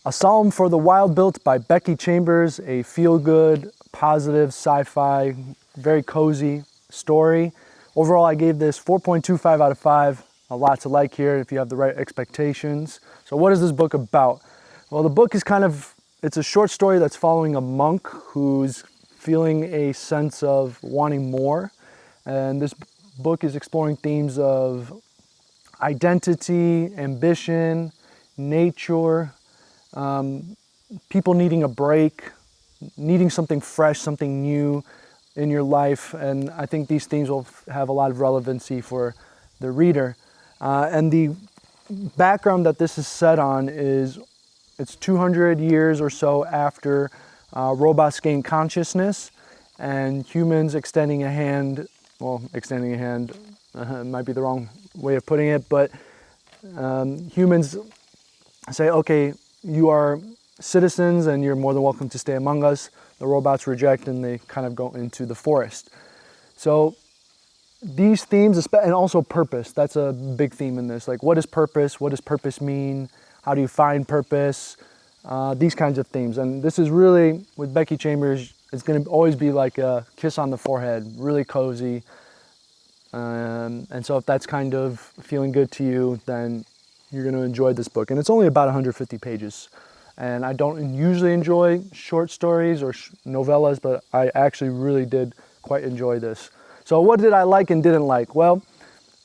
A Psalm for the Wild Built by Becky Chambers, a feel-good, positive, sci-fi, very cozy story. Overall, I gave this 4.25 out of 5. A lot to like here if you have the right expectations. So what is this book about? Well, the book is it's a short story that's following a monk who's feeling a sense of wanting more. And this book is exploring themes of identity, ambition, nature, people needing a break, needing something fresh, something new in your life. And I think these themes will have a lot of relevancy for the reader. And the background that this is set on is it's 200 years or so after robots gained consciousness and humans extending a hand, might be the wrong way of putting it, but humans say, okay, you are citizens and you're more than welcome to stay among us. The robots reject and they kind of go into the forest. So these themes, and also purpose, that's a big theme in this. Like, what is purpose? What does purpose mean? How do you find purpose? These kinds of themes. And this is really, with Becky Chambers, it's going to always be like a kiss on the forehead, really cozy. And so if that's kind of feeling good to you, then you're going to enjoy this book. And it's only about 150 pages. And I don't usually enjoy short stories or novellas, but I actually really did quite enjoy this. So what did I like and didn't like? Well,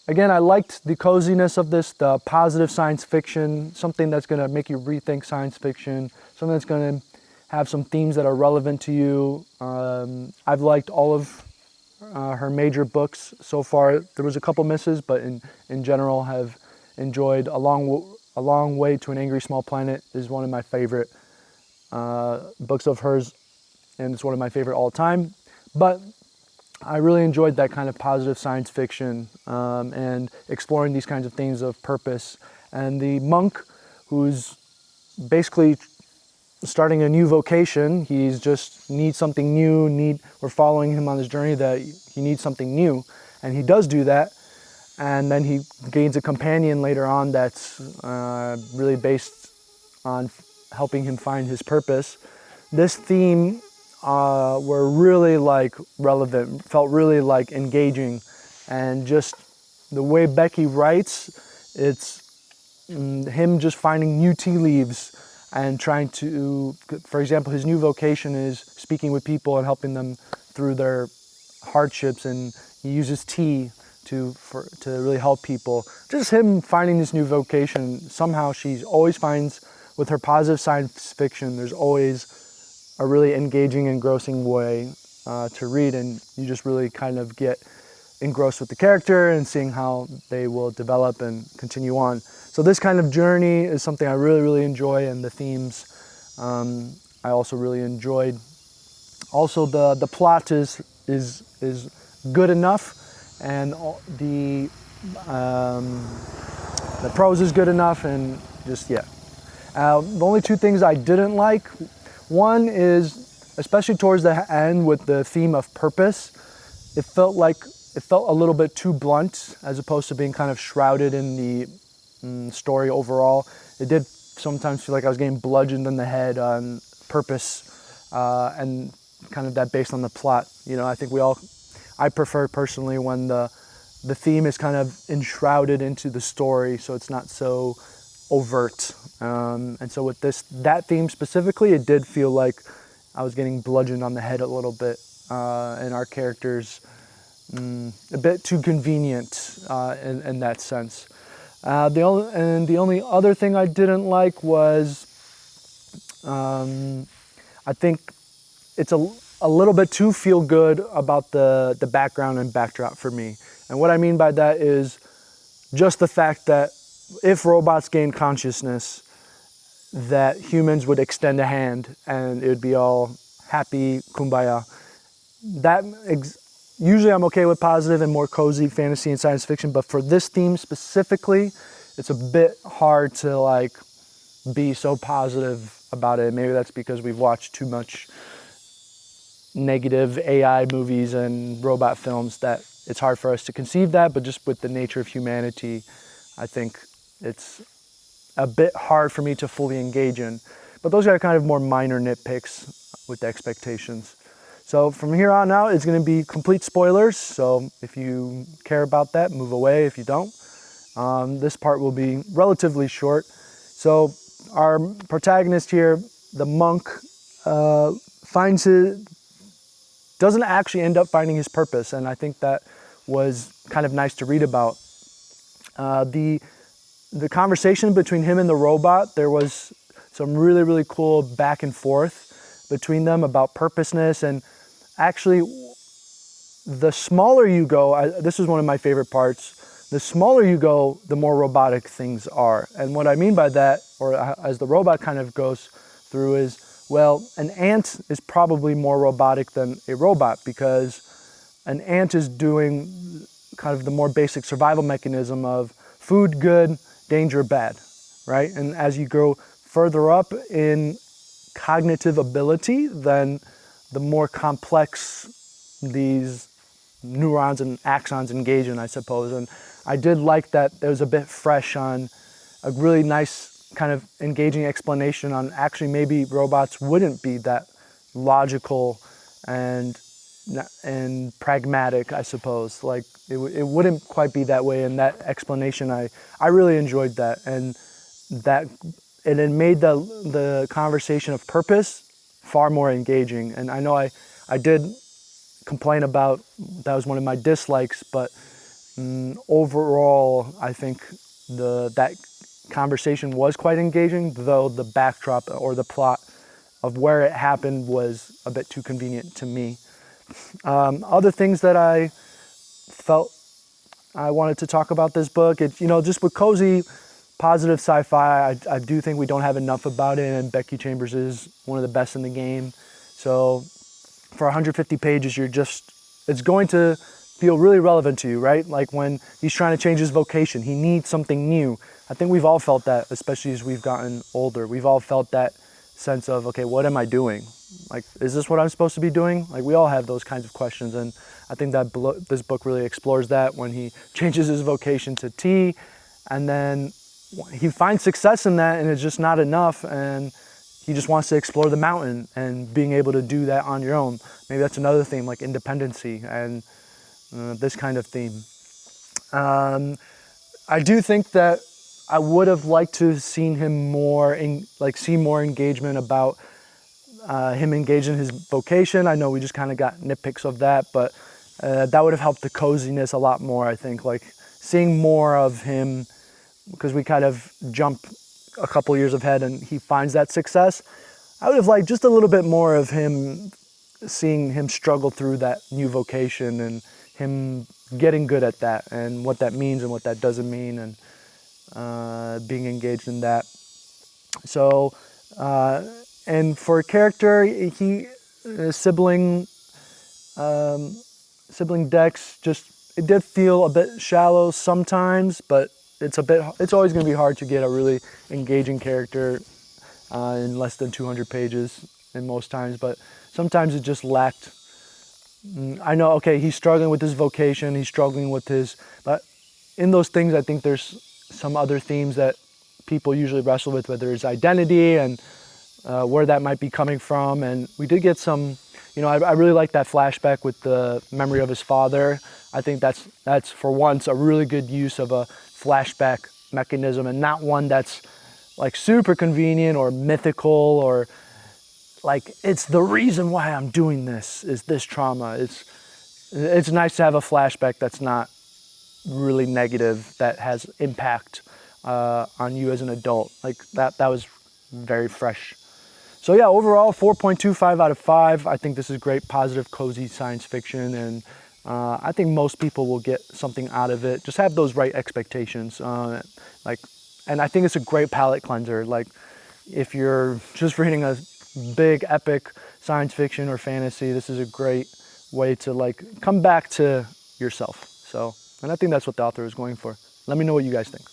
again, I liked the coziness of this, the positive science fiction, something that's going to make you rethink science fiction, something that's going to have some themes that are relevant to you. I've liked all of her major books so far. There was a couple misses, but in general have enjoyed A Long Way to an Angry Small Planet is one of my favorite books of hers, and it's one of my favorite all time. But I really enjoyed that kind of positive science fiction and exploring these kinds of things of purpose. And the monk who's basically starting a new vocation, he's just needs something new, we're following him on this journey that he needs something new, and he does do that. And then he gains a companion later on that's really based on helping him find his purpose. This theme were really relevant, felt really engaging, and just the way Becky writes, it's him just finding new tea leaves and trying to, for example, his new vocation is speaking with people and helping them through their hardships, and he uses tea to really help people. Just him finding this new vocation, somehow she always finds, with her positive science fiction, there's always a really engaging, engrossing way to read, and you just really kind of get engrossed with the character and seeing how they will develop and continue on. So this kind of journey is something I really, really enjoy, and the themes I also really enjoyed. Also, the plot is good enough, and the prose is good enough, and just, yeah. The only two things I didn't like, one is, especially towards the end with the theme of purpose, it felt a little bit too blunt as opposed to being kind of shrouded in the story overall. It did sometimes feel like I was getting bludgeoned in the head on purpose and kind of that based on the plot. You know, I prefer personally when the theme is kind of enshrouded into the story, so it's not so overt. And so with that theme specifically, it did feel like I was getting bludgeoned on the head a little bit, and our characters a bit too convenient in that sense. The only other thing I didn't like was I think it's a little bit too feel good about the background and backdrop for me. And what I mean by that is just the fact that if robots gain consciousness, that humans would extend a hand and it would be all happy, kumbaya. Usually I'm okay with positive and more cozy fantasy and science fiction, but for this theme specifically, it's a bit hard to be so positive about it. Maybe that's because we've watched too much negative AI movies and robot films that it's hard for us to conceive that, but just with the nature of humanity, I think it's a bit hard for me to fully engage in. But those are kind of more minor nitpicks with the expectations. So from here on out, it's going to be complete spoilers. So if you care about that, move away. If you don't, this part will be relatively short. So our protagonist here, the monk, doesn't actually end up finding his purpose, and I think that was kind of nice to read about. The conversation between him and the robot, there was some really, really cool back and forth between them about purposeness. And actually, the smaller you go, this is one of my favorite parts, the smaller you go, the more robotic things are. And what I mean by that, or as the robot kind of goes through, is, well, an ant is probably more robotic than a robot, because an ant is doing kind of the more basic survival mechanism of food good, danger bad, right? And as you go further up in cognitive ability, then the more complex these neurons and axons engage in, I suppose. And I did like that there was a bit fresh on a really nice kind of engaging explanation on actually maybe robots wouldn't be that logical and pragmatic, I suppose. Like it wouldn't quite be that way. And that explanation, I really enjoyed that, and it made the conversation of purpose far more engaging. And I know I did complain about that was one of my dislikes, but overall I think that conversation was quite engaging, though the backdrop or the plot of where it happened was a bit too convenient to me. Other things that I felt I wanted to talk about this book, just with cozy, positive sci-fi, I do think we don't have enough about it, and Becky Chambers is one of the best in the game. So for 150 pages, it's going to feel really relevant to you, right? Like when he's trying to change his vocation, he needs something new. I think we've all felt that, especially as we've gotten older. We've all felt that sense of, okay, what am I doing? Like, is this what I'm supposed to be doing? Like, we all have those kinds of questions, and I think that this book really explores that when he changes his vocation to tea, and then he finds success in that, and it's just not enough, and he just wants to explore the mountain, and being able to do that on your own. Maybe that's another theme, like independency and this kind of theme. I do think that I would have liked to have seen him see more engagement about him engaged in his vocation. I know we just kind of got nitpicks of that, but that would have helped the coziness a lot more, I think. Like seeing more of him, because we kind of jump a couple years ahead and he finds that success. I would have liked just a little bit more of him, seeing him struggle through that new vocation and him getting good at that and what that means and what that doesn't mean, and being engaged in that. So, and for a character, sibling Dex, it did feel a bit shallow sometimes, but it's always going to be hard to get a really engaging character in less than 200 pages in most times, but sometimes it just lacked. I know, okay, he's struggling with his vocation, but in those things, I think there's some other themes that people usually wrestle with, whether it's identity and where that might be coming from. And we did get some, I really like that flashback with the memory of his father. I think that's for once a really good use of a flashback mechanism, and not one that's like super convenient or mythical, or like it's the reason why I'm doing this is this trauma. It's nice to have a flashback that's not really negative, that has impact on you as an adult. Like that was very fresh. So yeah, overall 4.25 out of 5. I think this is great, positive, cozy science fiction, and I think most people will get something out of it. Just have those right expectations. And I think it's a great palate cleanser. Like if you're just reading a big epic science fiction or fantasy, this is a great way to like come back to yourself. So, and I think that's what the author is going for. Let me know what you guys think.